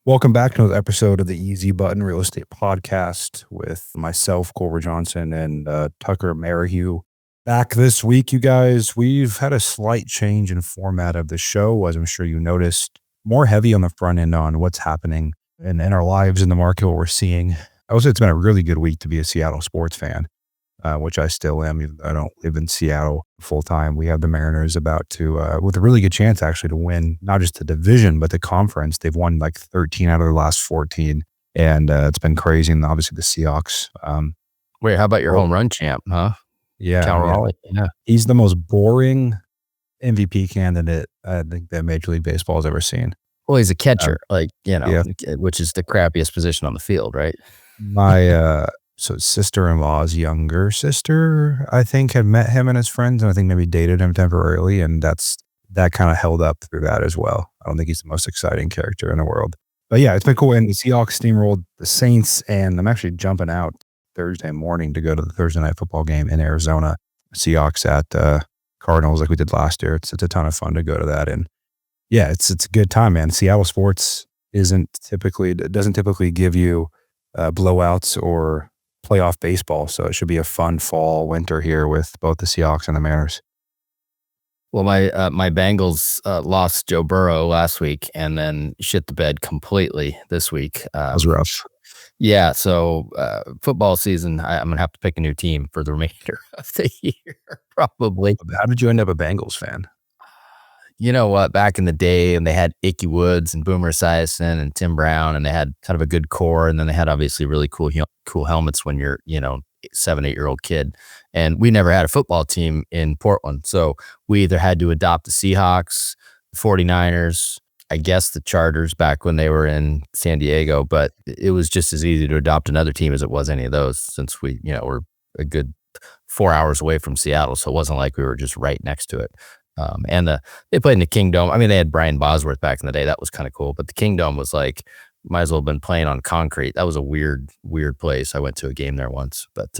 Welcome back to another episode of the Easy Button Real Estate Podcast with myself, Cole Ruud-Johnson, and Tucker Merrihew. Back this week, you guys, we've had a slight change in format of the show, as I'm sure you noticed. More heavy on the front end on what's happening in our lives in the market, what we're seeing. I would say it's been a really good week to be a Seattle sports fan, which I still am, even though I don't live in Seattle full time. We have the Mariners about to, with a really good chance actually to win not just the division, but the conference. They've won like 13 out of their last 14. And it's been crazy. And obviously the Seahawks. Wait, how about your home run champ, huh? Yeah. Cal Raleigh. Yeah. He's the most boring MVP candidate I think that Major League Baseball has ever seen. Well, he's a catcher, which is the crappiest position on the field, right? My sister-in-law's younger sister, I think, had met him and his friends, and I think maybe dated him temporarily, and that kind of held up through that as well. I don't think he's the most exciting character in the world. But yeah, it's been cool. And the Seahawks steamrolled the Saints, and I'm actually jumping out Thursday morning to go to the Thursday night football game in Arizona. Seahawks at Cardinals like we did last year. It's a ton of fun to go to that. And yeah, it's a good time, man. Seattle sports doesn't typically give you blowouts or playoff baseball. So it should be a fun fall, winter here with both the Seahawks and the Mariners. Well, my Bengals lost Joe Burrow last week and then shit the bed completely this week. That was rough. Yeah. So football season, I'm going to have to pick a new team for the remainder of the year, probably. How did you end up a Bengals fan? You know what? Back in the day, and they had Ickey Woods and Boomer Esiason and Tim Brown, and they had kind of a good core, and then they had obviously really cool helmets when you're 7-8-year-old kid. And we never had a football team in Portland, so we either had to adopt the Seahawks, the 49ers, I guess the Chargers back when they were in San Diego, but it was just as easy to adopt another team as it was any of those, since we were a good 4 hours away from Seattle, so it wasn't like we were just right next to it. They played in the Kingdom. I mean, they had Brian Bosworth back in the day. That was kind of cool. But the Kingdom was like, might as well have been playing on concrete. That was a weird place. I went to a game there once. But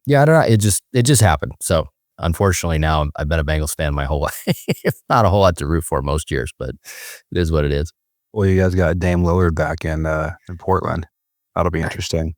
yeah, I don't know. It just happened. So unfortunately now I've been a Bengals fan my whole life. Not a whole lot to root for most years, but it is what it is. Well, you guys got Dame Lillard back in Portland. That'll be interesting.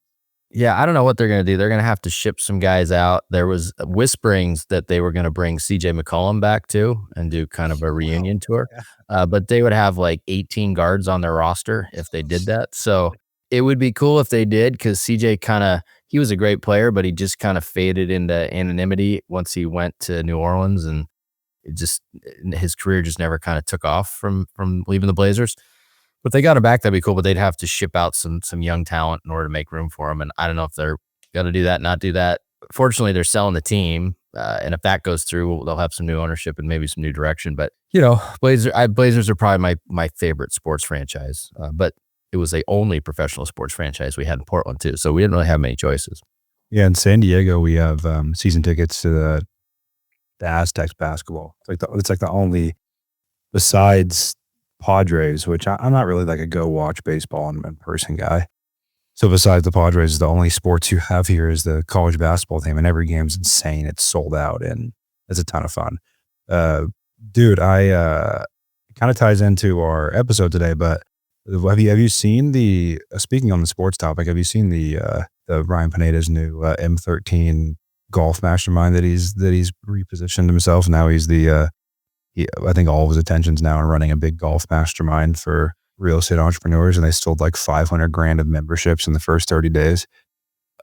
Yeah, I don't know what they're going to do. They're going to have to ship some guys out. There was whisperings that they were going to bring CJ McCollum back too and do kind of a reunion tour. But they would have like 18 guards on their roster if they did that. So it would be cool if they did, because CJ he was a great player, but he just kind of faded into anonymity once he went to New Orleans, and his career just never kind of took off from leaving the Blazers. But they got him back, that'd be cool, but they'd have to ship out some young talent in order to make room for him. And I don't know if they're going to do that, not do that. Fortunately, they're selling the team. And if that goes through, they'll have some new ownership and maybe some new direction. But, Blazers are probably my favorite sports franchise. But it was the only professional sports franchise we had in Portland too. So we didn't really have many choices. Yeah, in San Diego, we have season tickets to the Aztecs basketball. It's like the only, besides Padres, which I'm not really like a go watch baseball in person guy. So besides the Padres, the only sports you have here is the college basketball team, and every game's insane. It's sold out, and it's a ton of fun. Dude, I kind of ties into our episode today, but have you seen speaking on the sports topic, have you seen the Ryan Pineda's new M13 golf mastermind that he's repositioned himself? Now he's I think all of his attention's now on running a big golf mastermind for real estate entrepreneurs, and they sold like $500,000 of memberships in the first 30 days.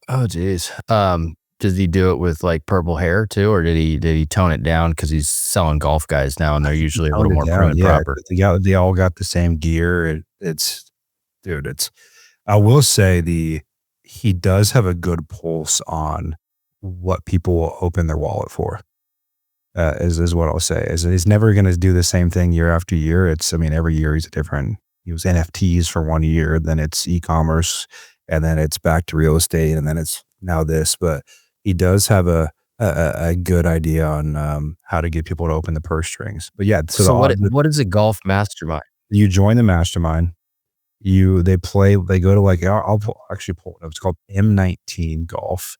Oh, geez. Does he do it with like purple hair too, or did he tone it down because he's selling golf guys now, and they're usually a little more prim and proper? They all got the same gear. I will say he does have a good pulse on what people will open their wallet for. Is what I'll say. He's never going to do the same thing year after year. Every year he was NFTs for 1 year, then it's e-commerce, and then it's back to real estate, and then it's now this. But he does have a good idea on how to get people to open the purse strings. But yeah, so what is a golf mastermind? You join the mastermind. They go to like, I'll actually pull it up. It's called M19 Golf.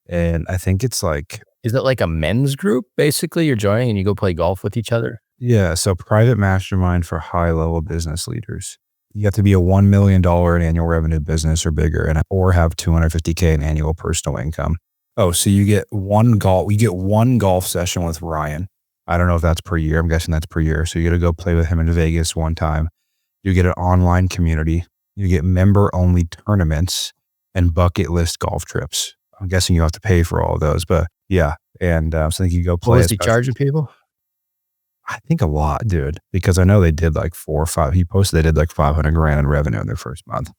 And I think it's like, is it like a men's group basically you're joining and you go play golf with each other? Yeah. So private mastermind for high level business leaders. you have to be a $1 million in annual revenue business or bigger, and or have 250K in annual personal income. Oh, so you get one golf session with Ryan. I don't know if that's per year. I'm guessing that's per year. So you got to go play with him in Vegas one time. You get an online community. You get member only tournaments and bucket list golf trips. I'm guessing you have to pay for all of those, but yeah. And so I think you go play. What was he charging people? I think a lot, dude, because I know they did like 4 or 5. He posted they did like 500 grand in revenue in their first month.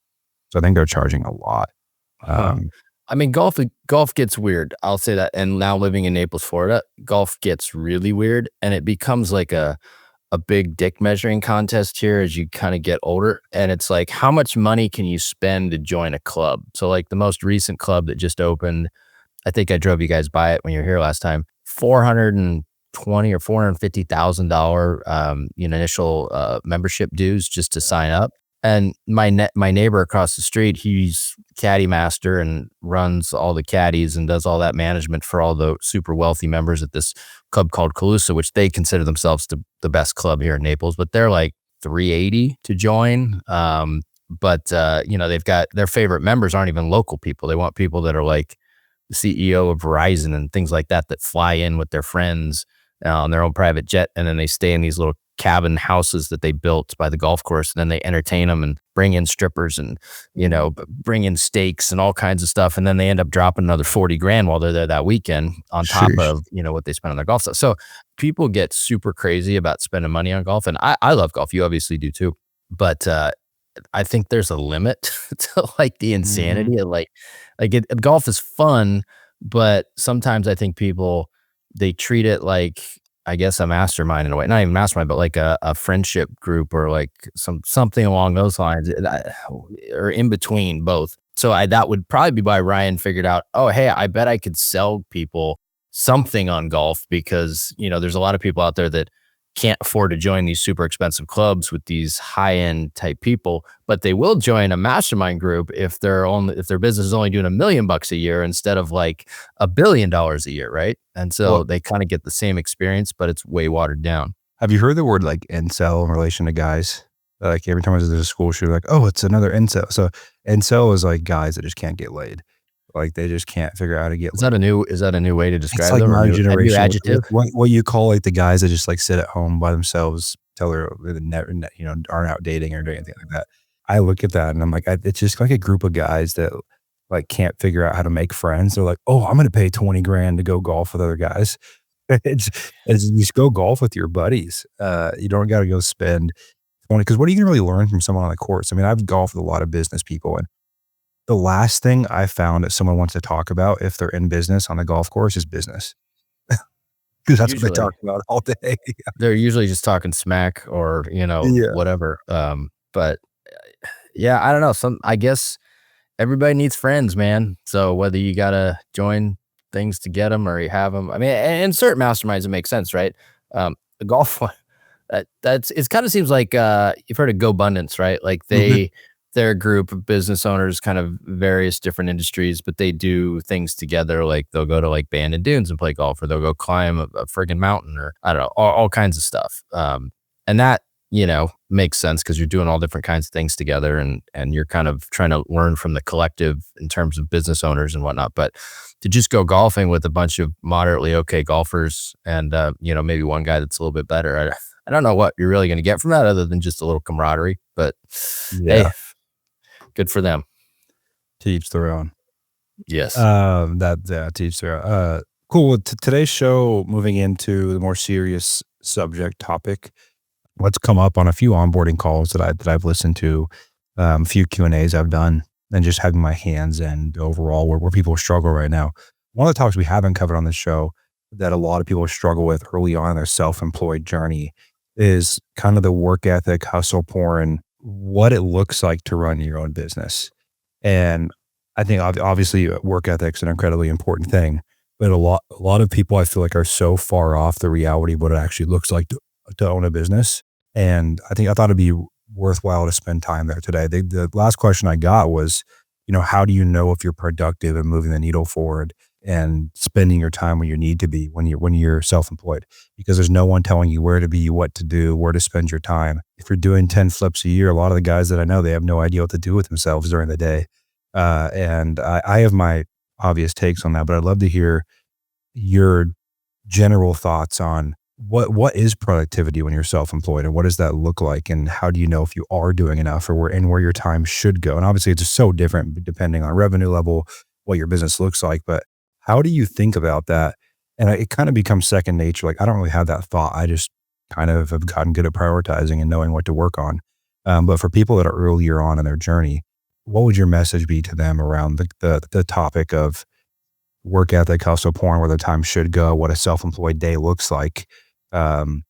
So I think they're charging a lot. I mean, golf gets weird. I'll say that. And now living in Naples, Florida, golf gets really weird, and it becomes like a big dick measuring contest here as you kind of get older. And it's like, how much money can you spend to join a club? So like the most recent club that just opened, I think I drove you guys by it when you were here last time, $420,000 or $450,000 initial membership dues just to sign up. And my neighbor across the street, he's caddy master and runs all the caddies and does all that management for all the super wealthy members at this club called Calusa, which they consider themselves the best club here in Naples, but they're like $380 to join. They've got their favorite members aren't even local people. They want people that are like the CEO of Verizon and things like that fly in with their friends on their own private jet, and then they stay in these little cabin houses that they built by the golf course, and then they entertain them and bring in strippers and bring in steaks and all kinds of stuff, and then they end up dropping another 40 grand while they're there that weekend on top of what they spend on their golf stuff. So people get super crazy about spending money on golf, and I love golf. You obviously do too, but I think there's a limit to like the insanity of golf is fun, but sometimes I think people, they treat it like, I guess, a mastermind in a way, not even mastermind, but like a friendship group or like something along those lines, or in between both. So that would probably be why Ryan figured out, oh, hey, I bet I could sell people something on golf, because, there's a lot of people out there that can't afford to join these super expensive clubs with these high-end type people, but they will join a mastermind group if their business is only doing $1 million a year instead of like $1 billion a year, right? And so they kind of get the same experience, but it's way watered down. Have you heard the word like incel in relation to guys? Like every time I was at a school shoot, like, oh, it's another incel. So incel is like guys that just can't get laid. Like they just can't figure out how to get. Is that a new way to describe them? It's like my generation. New adjective? What you call like the guys that just like sit at home by themselves, tell they're aren't out dating or doing anything like that. I look at that and I'm like, it's just like a group of guys that like can't figure out how to make friends. They're like, oh, I'm going to pay 20 grand to go golf with other guys. It's just go golf with your buddies. You don't got to go spend 20, because what are you going to really learn from someone on the course? I mean, I've golfed with a lot of business people, and the last thing I found that someone wants to talk about if they're in business on the golf course is business. Because that's what they talk about all day. They're usually just talking smack or, whatever. But yeah, I don't know. I guess everybody needs friends, man. So whether you got to join things to get them or you have them, I mean, and certain masterminds, it makes sense, right? The golf one, it kind of seems like, you've heard of GoBundance, right? Like they're a group of business owners, kind of various different industries, but they do things together. Like they'll go to like Bandon Dunes and play golf, or they'll go climb a friggin' mountain, or I don't know, all kinds of stuff. And that, makes sense because you're doing all different kinds of things together, and you're kind of trying to learn from the collective in terms of business owners and whatnot. But to just go golfing with a bunch of moderately okay golfers and, maybe one guy that's a little bit better, I don't know what you're really going to get from that other than just a little camaraderie, but hey, good for them. To each their own. Yes. To each their own. Cool. Today's show, moving into the more serious subject topic. Let's come up on a few onboarding calls that I've listened to, a few Q&As I've done, and just having my hands and overall where people struggle right now. One of the topics we haven't covered on this show that a lot of people struggle with early on in their self-employed journey is kind of the work ethic, hustle porn, what it looks like to run your own business. And I think obviously work ethic is an incredibly important thing, but a lot of people I feel like are so far off the reality of what it actually looks like to own a business. And I thought it'd be worthwhile to spend time there today. The last question I got was, how do you know if you're productive and moving the needle forward and spending your time when you need to be when you're self-employed, because there's no one telling you where to be, what to do, where to spend your time. If you're doing 10 flips a year, a lot of the guys that I know, they have no idea what to do with themselves during the day. And I have my obvious takes on that, but I'd love to hear your general thoughts on what is productivity when you're self-employed, and what does that look like, and how do you know if you are doing enough, or where your time should go? And obviously it's just so different depending on revenue level, what your business looks like, but how do you think about that? And it kind of becomes second nature. Like, I don't really have that thought. I just kind of have gotten good at prioritizing and knowing what to work on. But for people that are earlier on in their journey, what would your message be to them around the topic of work ethic, hustle, porn, where their time should go, what a self-employed day looks like? And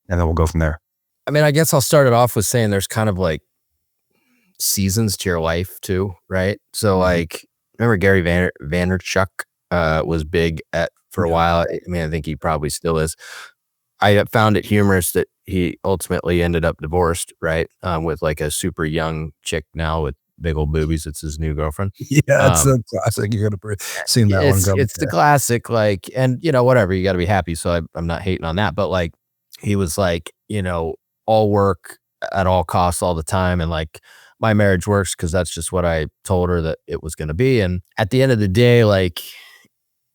then we'll go from there. I mean, I guess I'll start it off with saying there's kind of like seasons to your life too, right? So like, remember Gary Vaynerchuk was big for a while. I mean, I think he probably still is. I found it humorous that he ultimately ended up divorced, right? With like a super young chick now with big old boobies. It's his new girlfriend. Yeah, it's a classic. You gotta seen that one go. It's the classic, like, and whatever, you got to be happy. So I'm not hating on that, but like, he was like, all work at all costs all the time. And like, my marriage works because that's just what I told her that it was going to be. And at the end of the day, like,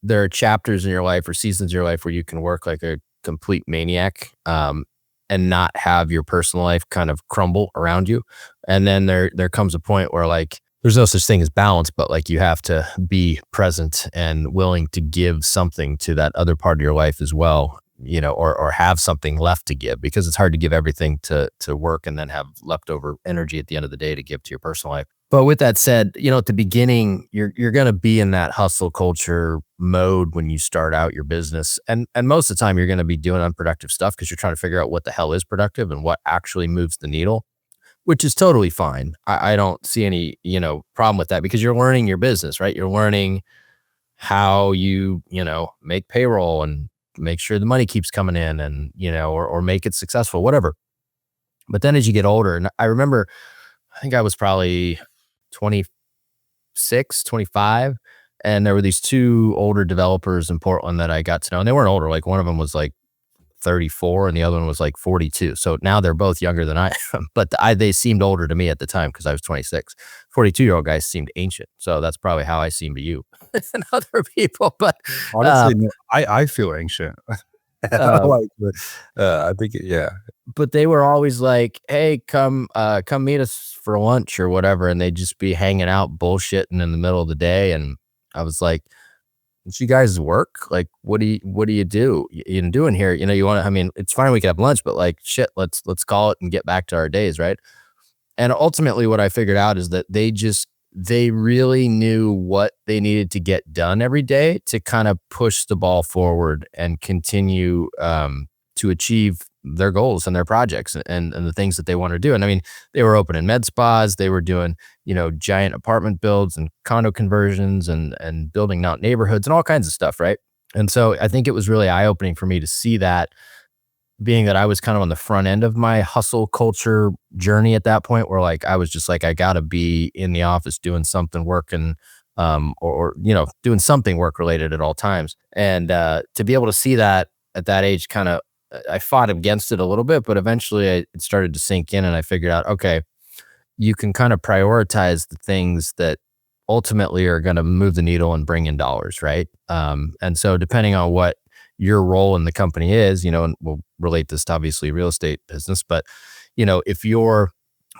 there are chapters in your life or seasons in your life where you can work like a complete maniac, and not have your personal life kind of crumble around you. And then there comes a point where like, there's no such thing as balance, but like, you have to be present and willing to give something to that other part of your life as well, or have something left to give, because it's hard to give everything to work and then have leftover energy at the end of the day to give to your personal life. But with that said, at the beginning, you're going to be in that hustle culture mode when you start out your business. And most of the time you're going to be doing unproductive stuff because you're trying to figure out what the hell is productive and what actually moves the needle, which is totally fine. I don't see any, problem with that, because you're learning your business, right? You're learning how you, make payroll and make sure the money keeps coming in, and, or make it successful, whatever. But then as you get older, and I remember, I think I was probably 26, 25. And there were these two older developers in Portland that I got to know, and they weren't older. Like, one of them was like 34 and the other one was like 42. So now they're both younger than I am, but they seemed older to me at the time because I was 26. 42-year-old guys seemed ancient. So that's probably how I seem to you and other people. But honestly, no, I feel ancient. I think, yeah. But they were always like, hey, come meet us for lunch or whatever. And they'd just be hanging out, bullshitting in the middle of the day. And I was like, "Do you guys work? Like, what do you do? You doing here? I mean, it's fine, we can have lunch, but like, shit, let's call it and get back to our days." Right. And ultimately what I figured out is that they really knew what they needed to get done every day to kind of push the ball forward and continue to achieve their goals and their projects and the things that they want to do. And I mean, they were opening med spas, they were doing, giant apartment builds and condo conversions and building out neighborhoods and all kinds of stuff. Right. And so I think it was really eye-opening for me to see that, being that I was kind of on the front end of my hustle culture journey at that point, where like, I was just like, I gotta be in the office doing something, working, or doing something work related at all times. And to be able to see that at that age, kind of, I fought against it a little bit, but eventually it started to sink in, and I figured out, okay, you can kind of prioritize the things that ultimately are going to move the needle and bring in dollars, right? And so depending on what your role in the company is, and we'll relate this to obviously real estate business, but if you're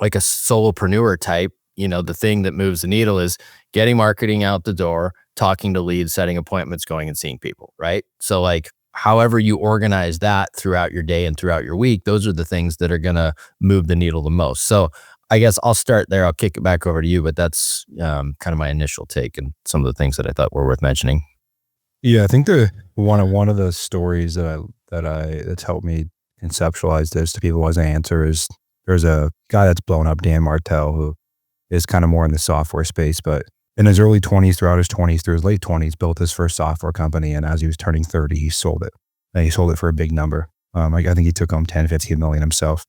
like a solopreneur type, the thing that moves the needle is getting marketing out the door, talking to leads, setting appointments, going and seeing people, right? So like, however you organize that throughout your day and throughout your week, those are the things that are going to move the needle the most. So I guess I'll start there. I'll kick it back over to you, but that's kind of my initial take and some of the things that I thought were worth mentioning. Yeah, I think one of the stories that's helped me conceptualize this to people as I answer is, there's a guy that's blown up, Dan Martell, who is kind of more in the software space, but in his early 20s, throughout his 20s, through his late 20s, built his first software company. And as he was turning 30, he sold it. And he sold it for a big number. I think he took home 10, 15 million himself.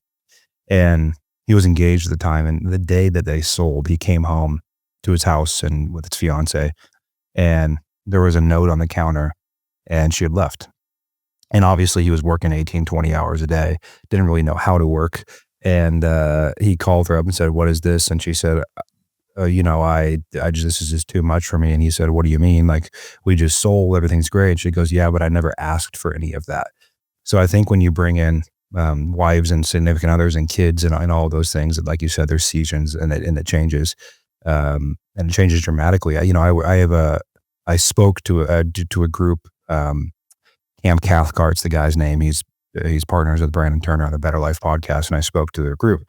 And he was engaged at the time. And the day that they sold, he came home to his house and with his fiance. And there was a note on the counter and she had left. And obviously he was working 18, 20 hours a day, didn't really know how to work. And he called her up and said, "What is this?" And she said, I just, this is just too much for me. And he said, "What do you mean? Like, we just sold, everything's great." And she goes, "Yeah, but I never asked for any of that." So I think when you bring in wives and significant others and kids and all those things, that, like you said, there's seasons and it changes, and it changes dramatically. I spoke to a group. Cam Cathcart's the guy's name. He's partners with Brandon Turner on the Better Life podcast, and I spoke to their group,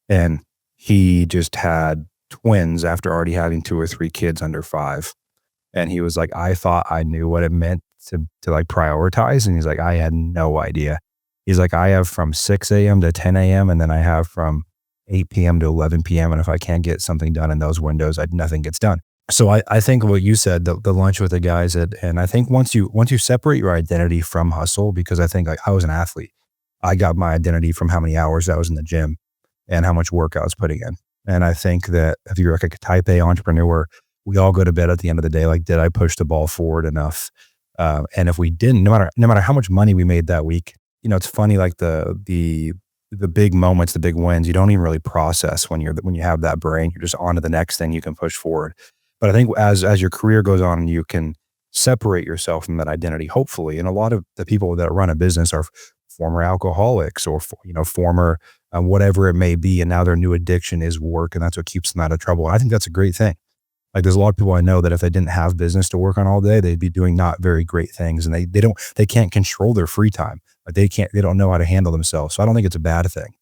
and he just had twins after already having 2 or 3 kids under 5, and he was like, "I thought I knew what it meant to like prioritize," and he's like, "I had no idea." He's like, "I have from 6 a.m. to 10 a.m. and then I have from 8 p.m. to 11 p.m. and if I can't get something done in those windows, nothing gets done." So I think what you said, the lunch with the guys, and I think once you separate your identity from hustle, because I think, like, I was an athlete, I got my identity from how many hours I was in the gym and how much work I was putting in. And I think that if you're like a type A entrepreneur, we all go to bed at the end of the day like, did I push the ball forward enough? And if we didn't, no matter how much money we made that week, it's funny, like the big moments, the big wins, you don't even really process when you have that brain. You're just on to the next thing you can push forward. But I think as your career goes on, you can separate yourself from that identity, hopefully. And a lot of the people that run a business are former alcoholics or former whatever it may be, and now their new addiction is work, and that's what keeps them out of trouble. And I think that's a great thing. Like, there's a lot of people I know that if they didn't have business to work on all day, they'd be doing not very great things, and they can't control their free time. Like, they don't know how to handle themselves. So I don't think it's a bad thing.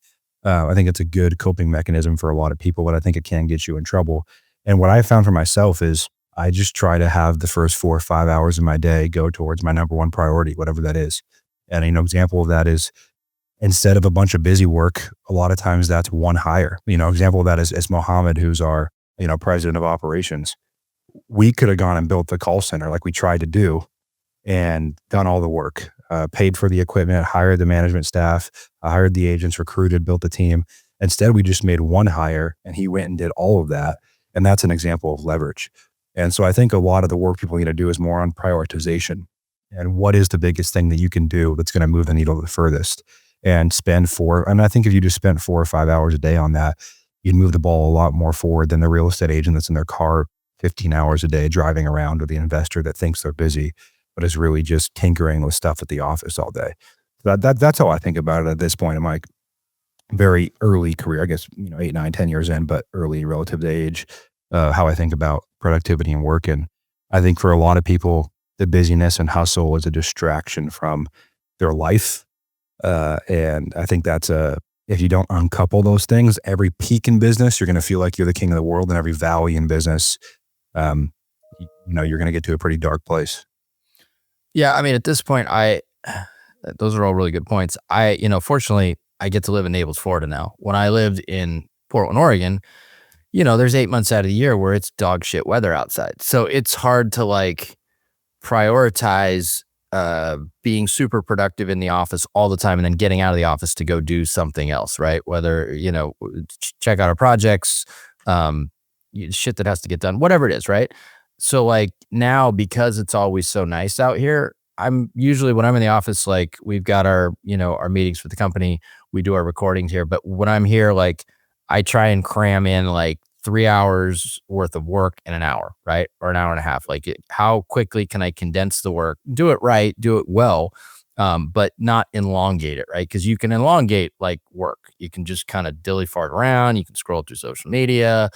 I think it's a good coping mechanism for a lot of people, but I think it can get you in trouble. And what I found for myself is I just try to have the first 4 or 5 hours of my day go towards my number one priority, whatever that is. And an example of that is, instead of a bunch of busy work, a lot of times that's one hire. Example of that is Mohammed, who's our, president of operations. We could have gone and built the call center like we tried to do and done all the work, paid for the equipment, hired the management staff, hired the agents, recruited, built the team. Instead, we just made one hire and he went and did all of that. And that's an example of leverage. And so I think a lot of the work people need to do is more on prioritization and what is the biggest thing that you can do that's going to move the needle the furthest, and I think if you just spent 4 or 5 hours a day on that, you'd move the ball a lot more forward than the real estate agent that's in their car 15 hours a day driving around, or the investor that thinks they're busy, but is really just tinkering with stuff at the office all day. That's how I think about it at this point in my very early career, I guess, 8, 9, 10 years in, but early relative to age, how I think about productivity and work. And I think for a lot of people, the busyness and hustle is a distraction from their life. And I think if you don't uncouple those things, every peak in business, you're going to feel like you're the king of the world, and every valley in business, you're going to get to a pretty dark place. Yeah. I mean, at this point, those are all really good points. Fortunately, I get to live in Naples, Florida now. When I lived in Portland, Oregon, there's 8 months out of the year where it's dog shit weather outside. So it's hard to like prioritize being super productive in the office all the time and then getting out of the office to go do something else, right? Whether, check out our projects, shit that has to get done, whatever it is, right? So like now, because it's always so nice out here, I'm usually, when I'm in the office, like we've got our meetings for the company, we do our recordings here. But when I'm here, like I try and cram in like 3 hours worth of work in an hour, right? Or an hour and a half. Like how quickly can I condense the work, do it right, do it well, but not elongate it, right? Because you can elongate like work. You can just kind of dilly fart around. You can scroll through social media,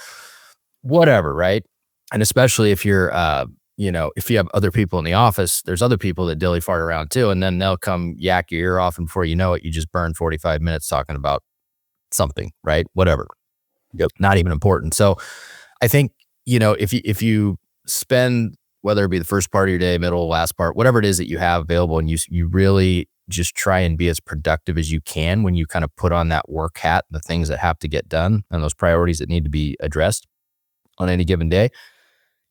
whatever, right? And especially if you're, if you have other people in the office, there's other people that dilly fart around too. And then they'll come yak your ear off. And before you know it, you just burn 45 minutes talking about something, right? Whatever. Yep. Not even important. So I think, if you spend, whether it be the first part of your day, middle, last part, whatever it is that you have available, and you really just try and be as productive as you can when you kind of put on that work hat, the things that have to get done and those priorities that need to be addressed on any given day,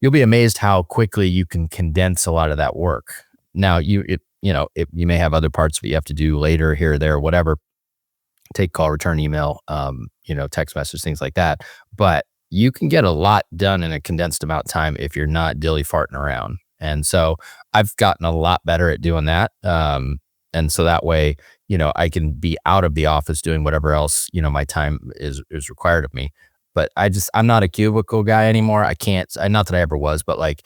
you'll be amazed how quickly you can condense a lot of that work. Now, you may have other parts that you have to do later, here or there, whatever. Take call, return email, text message, things like that. But you can get a lot done in a condensed amount of time if you're not dilly farting around. And so I've gotten a lot better at doing that. And so that way, I can be out of the office doing whatever else, my time is required of me. But I'm not a cubicle guy anymore. I can't, not that I ever was, but like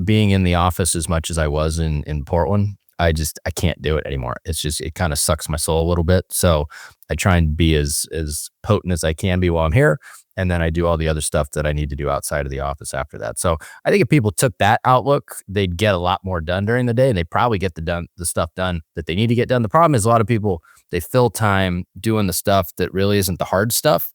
being in the office as much as I was in Portland, I can't do it anymore. It kind of sucks my soul a little bit. So I try and be as potent as I can be while I'm here. And then I do all the other stuff that I need to do outside of the office after that. So I think if people took that outlook, they'd get a lot more done during the day, and they probably get the stuff done that they need to get done. The problem is a lot of people, they fill time doing the stuff that really isn't the hard stuff,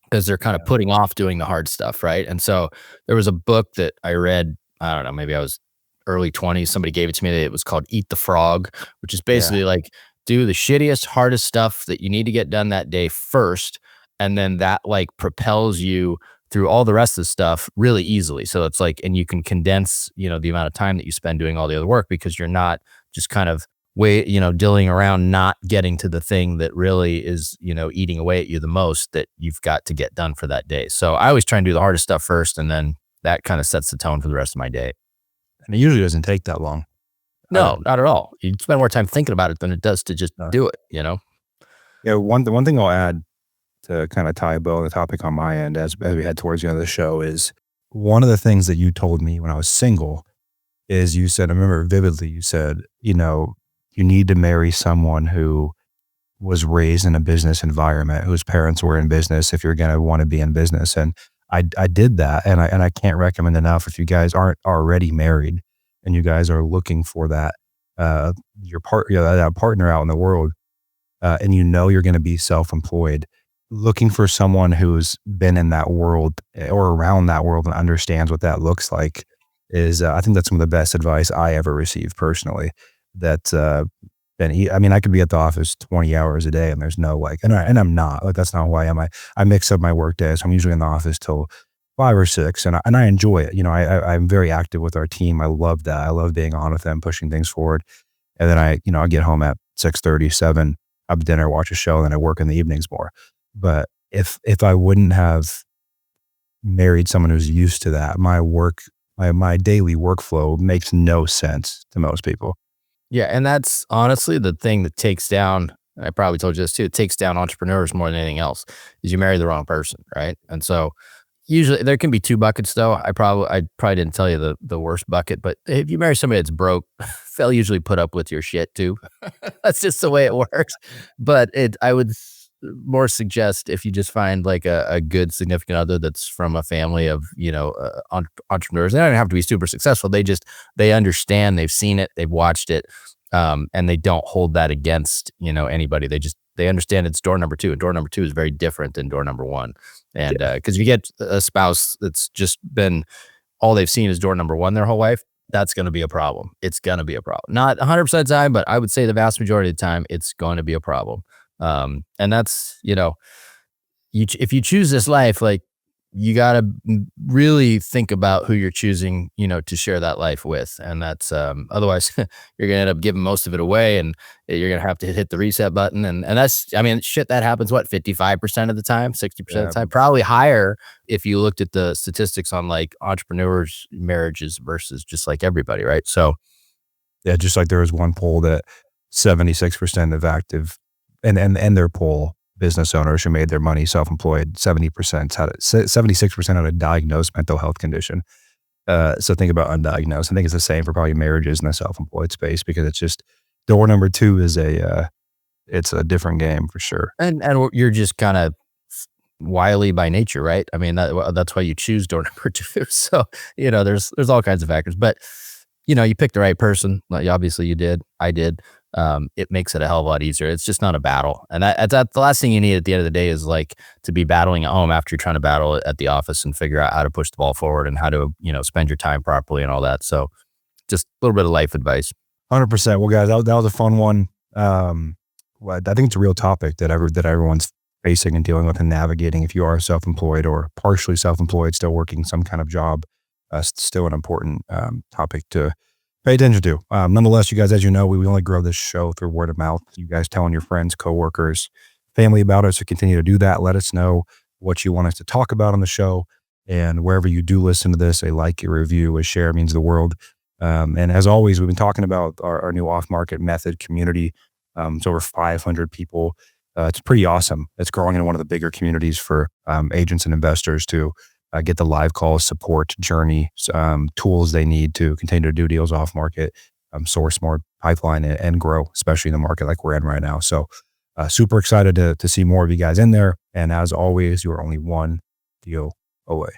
because they're kind of putting off doing the hard stuff, right? And so there was a book that I read, I don't know, maybe I was early 20s. Somebody gave it to me. It was called Eat the Frog, which is basically like, do the shittiest, hardest stuff that you need to get done that day first. And then that like propels you through all the rest of the stuff really easily. So it's like, and you can condense, the amount of time that you spend doing all the other work, because you're not just kind of dilling around, not getting to the thing that really is, eating away at you the most, that you've got to get done for that day. So I always try and do the hardest stuff first, and then that kind of sets the tone for the rest of my day. And it usually doesn't take that long. No, not at all. You spend more time thinking about it than it does to just do it, Yeah, the one thing I'll add to kind of tie a bow on the topic on my end as we head towards the end of the show is, one of the things that you told me when I was single is, you said, I remember vividly, you said, you need to marry someone who was raised in a business environment, whose parents were in business, if you're going to want to be in business. And I did that. And I can't recommend enough, if you guys aren't already married and you guys are looking for that, that partner out in the world, and you're going to be self-employed, looking for someone who's been in that world or around that world and understands what that looks like is, I think that's some of the best advice I ever received personally. I could be at the office 20 hours a day and there's no and I'm not like, that's not who I am. I mix up my work days. So I'm usually in the office till 5 or 6, and I enjoy it. I'm very active with our team. I love that. I love being on with them, pushing things forward. And then I get home at 6:30, 7, have dinner, watch a show, and then I work in the evenings more. But if I wouldn't have married someone who's used to that, my daily workflow makes no sense to most people. Yeah. And that's honestly the thing that takes down, I probably told you this too, it takes down entrepreneurs more than anything else, is you marry the wrong person, right? And so usually there can be 2 buckets though. I probably didn't tell you the worst bucket, but if you marry somebody that's broke, they'll usually put up with your shit too. That's just the way it works. But I would more suggest, if you just find like a good significant other that's from a family of, entrepreneurs, they don't have to be super successful. They understand, they've seen it, they've watched it. And they don't hold that against, anybody. They understand it's door number 2, and door number 2 is very different than door number 1. And, cause if you get a spouse that's just been, all they've seen is door number 1 their whole life, that's going to be a problem. It's going to be a problem. Not 100% of the time, but I would say the vast majority of the time, it's going to be a problem. And that's, if you choose this life, like, you got to really think about who you're choosing, to share that life with. And that's, otherwise you're going to end up giving most of it away, and you're going to have to hit the reset button. And that's, shit, that happens, 55% of the time, 60% of the time, probably higher if you looked at the statistics on like entrepreneurs' marriages versus just like everybody. Right. So yeah, just like there was one poll that 76% of active and their poll, business owners who made their money self-employed, 76% had a diagnosed mental health condition. So think about undiagnosed. I think it's the same for probably marriages in the self-employed space, because it's just door number 2 is it's a different game for sure. And you're just kind of wily by nature, right? That's why you choose door number 2. So, there's all kinds of factors, but you picked the right person. Like, obviously you did, I did. It makes it a hell of a lot easier. It's just not a battle. And that's the last thing you need at the end of the day, is like to be battling at home after you're trying to battle at the office and figure out how to push the ball forward and how to, spend your time properly and all that. So just a little bit of life advice. 100%. Well, guys, that was a fun one. I think it's a real topic that everyone's facing and dealing with and navigating. If you are self-employed or partially self-employed, still working some kind of job, still an important topic to pay attention to. Nonetheless, you guys, as you know, we only grow this show through word of mouth. You guys telling your friends, coworkers, family about us, so continue to do that. Let us know what you want us to talk about on the show. And wherever you do listen to this, a like, a review, a share means the world. And as always, we've been talking about our new off-market method community. It's over 500 people. It's pretty awesome. It's growing into one of the bigger communities for agents and investors to get the live calls, support, journey, tools they need to continue to do deals off market, source more pipeline and grow, especially in the market like we're in right now. So super excited to see more of you guys in there. And as always, you are only one deal away.